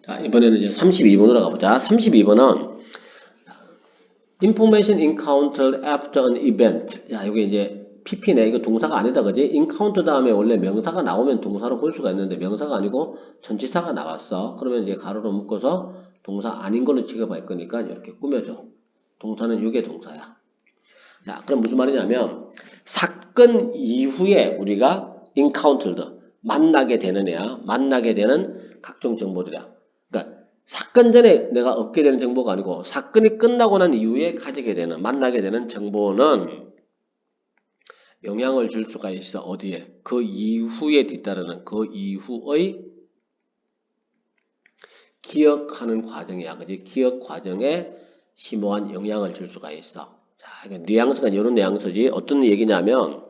자, 이번에는 이제 32번으로 가보자. 32번은 Information encountered after an event. 야, 이게 이제 PP네. 이거 동사가 아니다, 그지? encounter 다음에 원래 명사가 나오면 동사로 볼 수가 있는데 명사가 아니고 전치사가 나왔어. 그러면 이제 가로로 묶어서 동사 아닌 걸로 취급할 거니까 이렇게 꾸며줘. 동사는 유괴 동사야. 자, 그럼 무슨 말이냐면 사건 이후에 우리가 encountered 만나게 되는 애야. 만나게 되는 각종 정보들이야. 그러니까 사건 전에 내가 얻게 되는 정보가 아니고 사건이 끝나고 난 이후에 가지게 되는 만나게 되는 정보는 영향을 줄 수가 있어. 어디에? 그 이후에 뒤따르는 그 이후의 기억하는 과정이야. 그지? 기억 과정에 심오한 영향을 줄 수가 있어. 자, 이게 뉘앙스가 이런 뉘앙스지. 어떤 얘기냐면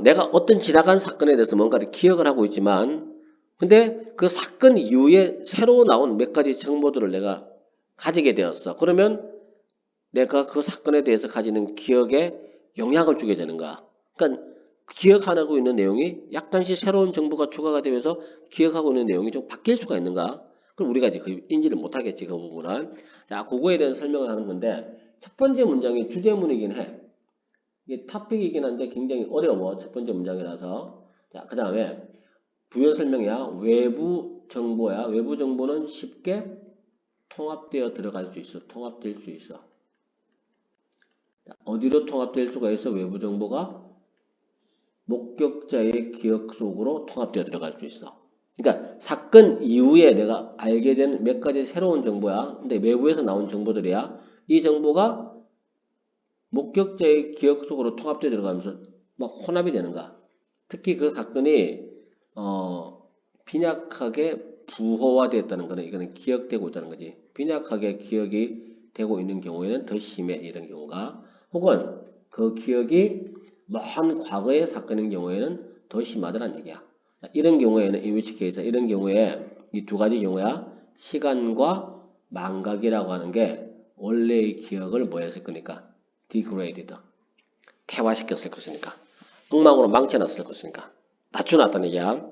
내가 어떤 지나간 사건에 대해서 뭔가를 기억을 하고 있지만 근데 그 사건 이후에 새로 나온 몇 가지 정보들을 내가 가지게 되었어. 그러면 내가 그 사건에 대해서 가지는 기억에 영향을 주게 되는 거야. 그러니까 기억하고 있는 내용이 약간씩 새로운 정보가 추가가 되면서 기억하고 있는 내용이 좀 바뀔 수가 있는가? 그럼 우리가 이제 그 인지를 못하겠지, 그 부분은. 자, 그거에 대한 설명을 하는 건데 첫 번째 문장이 주제문이긴 해. 이게 토픽이긴 한데 굉장히 어려워. 첫 번째 문장이라서. 자, 그 다음에 부연 설명이야. 외부 정보야. 외부 정보는 쉽게 통합되어 들어갈 수 있어. 통합될 수 있어. 자, 어디로 통합될 수가 있어? 외부 정보가 목격자의 기억 속으로 통합되어 들어갈 수 있어. 그러니까 사건 이후에 내가 알게 된 몇 가지 새로운 정보야. 근데 외부에서 나온 정보들이야. 이 정보가 목격자의 기억 속으로 통합되어 들어가면서 막 혼합이 되는 거야. 특히 그 사건이 빈약하게 부호화되었다는 거는 이거는 기억되고 있다는 거지. 빈약하게 기억이 되고 있는 경우에는 더 심해. 이런 경우가. 혹은 그 기억이 먼 과거의 사건인 경우에는 더 심하다는 얘기야. 자, 이런 경우에는 in which case 이런 경우에 이 두 가지 경우야. 시간과 망각이라고 하는 게 원래의 기억을 뭐 했을 거니까 degraded. 태화시켰을 것이니까. 엉망으로 망쳐놨을 것이니까. 낮춰놨다는 얘기야.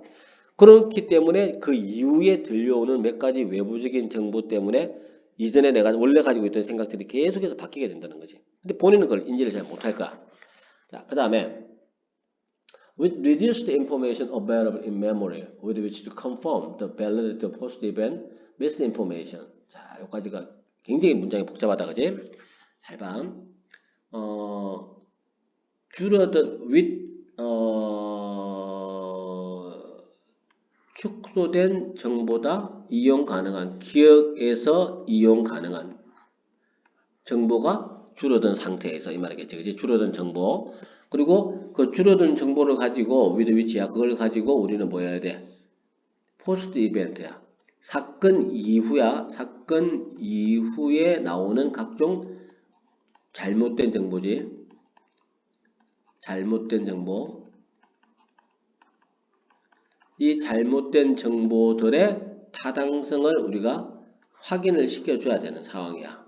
그렇기 때문에 그 이후에 들려오는 몇 가지 외부적인 정보 때문에 이전에 내가 원래 가지고 있던 생각들이 계속해서 바뀌게 된다는 거지. 근데 본인은 그걸 인지를 잘 못할 거야. 자, 그 다음에 with reduced information available in memory with which to confirm the validity of post-event misinformation. 자, 여기까지가 굉장히 문장이 복잡하다, 그지? 잘 봐. 줄어든 축소된 정보다 이용 가능한 기억에서 이용 가능한 정보가 줄어든 상태에서 이 말이겠지, 그지? 줄어든 정보. 그리고 그 줄어든 정보를 가지고 with which야 그걸 가지고 우리는 뭐 해야 돼? 포스트 이벤트야. 사건 이후야. 사건 이후에 나오는 각종 잘못된 정보지. 잘못된 정보. 이 잘못된 정보들의 타당성을 우리가 확인을 시켜줘야 되는 상황이야.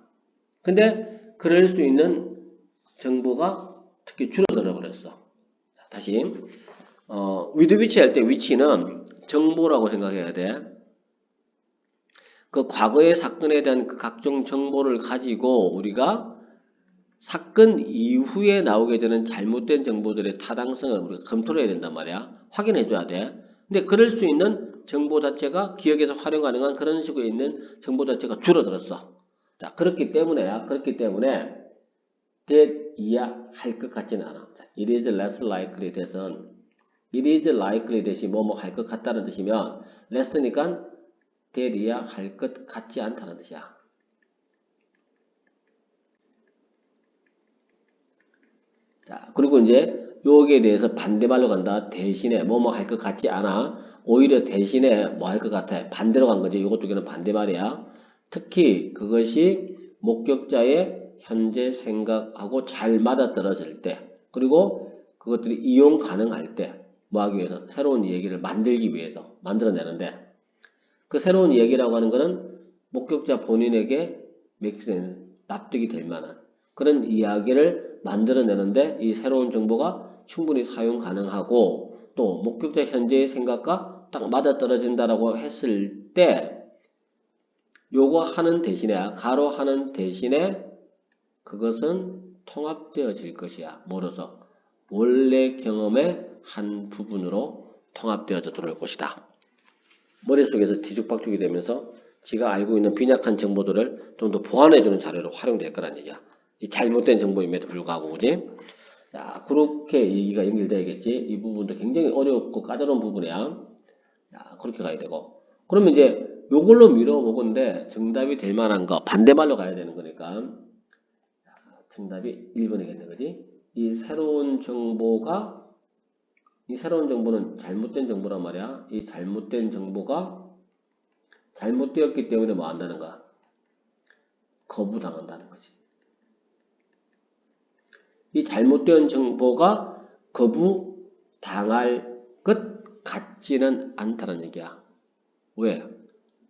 근데 그럴 수 있는 정보가 특히 줄어들어 버렸어. 다시 with which 할 때 which는 정보라고 생각해야 돼. 그 과거의 사건에 대한 그 각종 정보를 가지고 우리가 사건 이후에 나오게 되는 잘못된 정보들의 타당성을 우리가 검토를 해야 된단 말이야. 확인해 줘야 돼. 근데 그럴 수 있는 정보 자체가 기억에서 활용 가능한 그런 식으로 있는 정보 자체가 줄어들었어. 자, 그렇기 때문에 that 이해할 것 같지는 않아. 자, it is less likely that은 it is likely that이 뭐뭐 할 것 같다는 뜻이면 less니까 that 이해할 것 같지 않다는 뜻이야. 자, 그리고 이제 여기에 대해서 반대말로 간다. 대신에 뭐뭐 할 것 같지 않아. 오히려 대신에 뭐 할 것 같아. 반대로 간 거지. 이것 두 개는 반대말이야. 특히 그것이 목격자의 현재 생각하고 잘 맞아떨어질 때 그리고 그것들이 이용 가능할 때 뭐 하기 위해서 새로운 얘기를 만들기 위해서 만들어내는데 그 새로운 얘기라고 하는 거는 목격자 본인에게 납득이 될 만한 그런 이야기를 만들어내는데 이 새로운 정보가 충분히 사용 가능하고 또 목격자 현재의 생각과 딱 맞아 떨어진다라고 했을 때 요거 하는 대신에 가로 하는 대신에 그것은 통합되어질 것이야. 뭐로서? 원래 경험의 한 부분으로 통합되어져 들어올 것이다. 머릿속에서 뒤죽박죽이 되면서 지가 알고 있는 빈약한 정보들을 좀 더 보완해주는 자료로 활용될 거란 얘기야. 이 잘못된 정보임에도 불구하고, 그지? 자, 그렇게 얘기가 연결돼야겠지. 이 부분도 굉장히 어렵고 까다로운 부분이야. 자, 그렇게 가야 되고. 그러면 이제 요걸로 밀어보건데 정답이 될 만한 거 반대말로 가야 되는 거니까 정답이 1번이겠네, 그지? 이 새로운 정보는 잘못된 정보란 말이야. 이 잘못된 정보가 잘못되었기 때문에 뭐 한다는 거야? 거부당한다는 거지. 이 잘못된 정보가 거부당할 것 같지는 않다는 얘기야. 왜?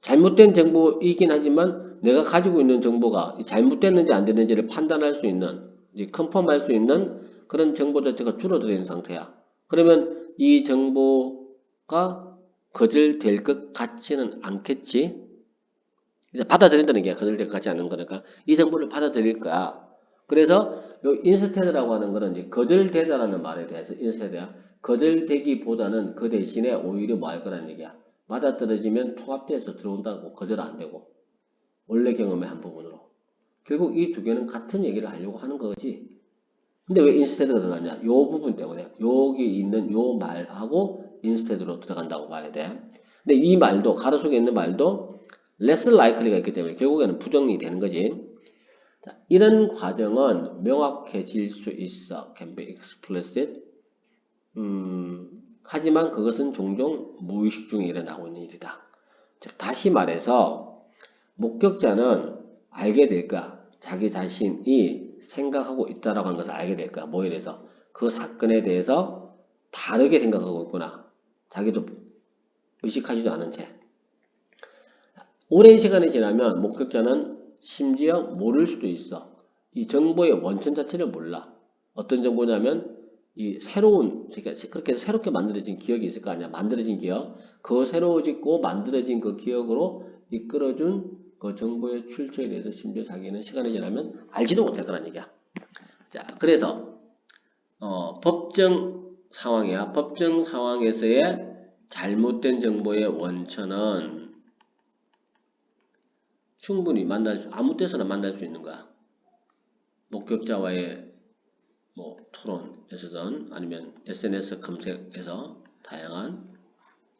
잘못된 정보이긴 하지만 내가 가지고 있는 정보가 잘못됐는지 안 됐는지를 판단할 수 있는, 컨펌할 수 있는 그런 정보 자체가 줄어드는 상태야. 그러면 이 정보가 거절될 것 같지는 않겠지? 이제 받아들인다는 게 거절될 것 같지 않은 거니까 이 정보를 받아들일 거야. 그래서 요 인스테드라고 하는 거는 이제 거절되다라는 말에 대해서 인스테드야. 거절되기보다는 그 대신에 오히려 뭐 할 거라는 얘기야. 맞아떨어지면 통합돼서 들어온다고 거절 안 되고 원래 경험의 한 부분으로. 결국 이 두 개는 같은 얘기를 하려고 하는 거지. 근데 왜 인스테드가 들어가냐? 요 부분 때문에 여기 있는 요 말하고 인스테드로 들어간다고 봐야 돼. 근데 이 말도 가로 속에 있는 말도 less likely가 있기 때문에 결국에는 부정이 되는 거지. 자, 이런 과정은 명확해질 수 있어. can be explicit. 하지만 그것은 종종 무의식 중에 일어나고 있는 일이다. 즉 다시 말해서 목격자는 알게 될 거야. 자기 자신이 생각하고 있다라고 하는 것을 알게 될 거야. 뭐에 대해서? 그 사건에 대해서 다르게 생각하고 있구나. 자기도 의식하지도 않은 채. 오랜 시간이 지나면 목격자는 심지어 모를 수도 있어. 이 정보의 원천 자체를 몰라. 어떤 정보냐면 이 새로운, 그렇게 새롭게 만들어진 기억이 있을 거 아니야. 만들어진 기억. 그 새로워지고 만들어진 그 기억으로 이끌어준 그 정보의 출처에 대해서 심지어 자기는 시간이 지나면 알지도 못할 거란 얘기야. 자, 그래서 법정 상황이야. 법정 상황에서의 잘못된 정보의 원천은 충분히 아무 때서나 만날 수 있는 거야. 목격자와의 뭐 토론에서든 아니면 SNS 검색에서 다양한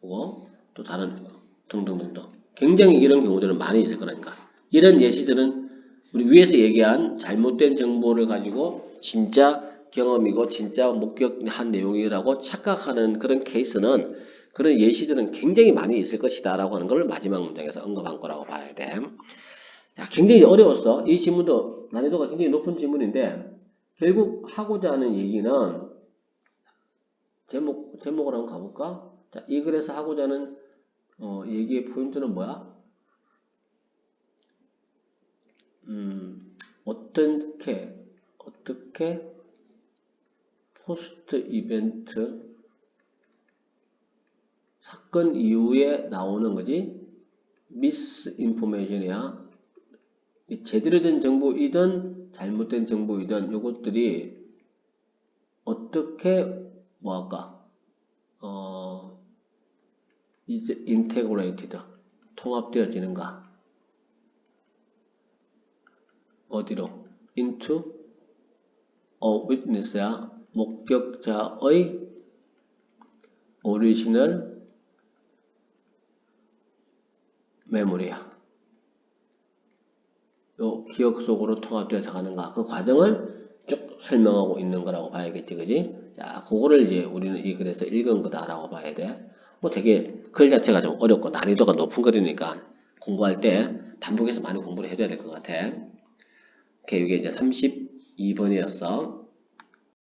그거 또 다른 등등등등 굉장히 이런 경우들은 많이 있을 거라니까. 이런 예시들은 우리 위에서 얘기한 잘못된 정보를 가지고 진짜 경험이고 진짜 목격한 내용이라고 착각하는 그런 케이스는 그런 예시들은 굉장히 많이 있을 것이다 라고 하는 걸 마지막 문장에서 언급한 거라고 봐야 돼. 자, 굉장히 어려웠어. 이 질문도 난이도가 굉장히 높은 질문인데 결국 하고자 하는 얘기는 제목을 한번 가볼까? 자, 이 글에서 하고자 하는 얘기의 포인트는 뭐야? 어떻게 포스트 이벤트 사건 이후에 나오는 거지? 미스 인포메이션이야. 제대로 된 정보이든 잘못된 정보이든 요것들이 어떻게 뭐할까? 이제 integrated 통합되어지는가? 어디로? into a witness야. 목격자의 original memory야. 요 기억 속으로 통합되어서 가는가? 그 과정을 쭉 설명하고 있는 거라고 봐야겠지, 그지? 자, 그거를 이제 우리는 이 글에서 읽은 거다라고 봐야 돼. 뭐 되게 글 자체가 좀 어렵고 난이도가 높은 글이니까 공부할 때 반복해서 많이 공부를 해줘야 될 것 같아. 오케이, 이게 이제 32번이었어.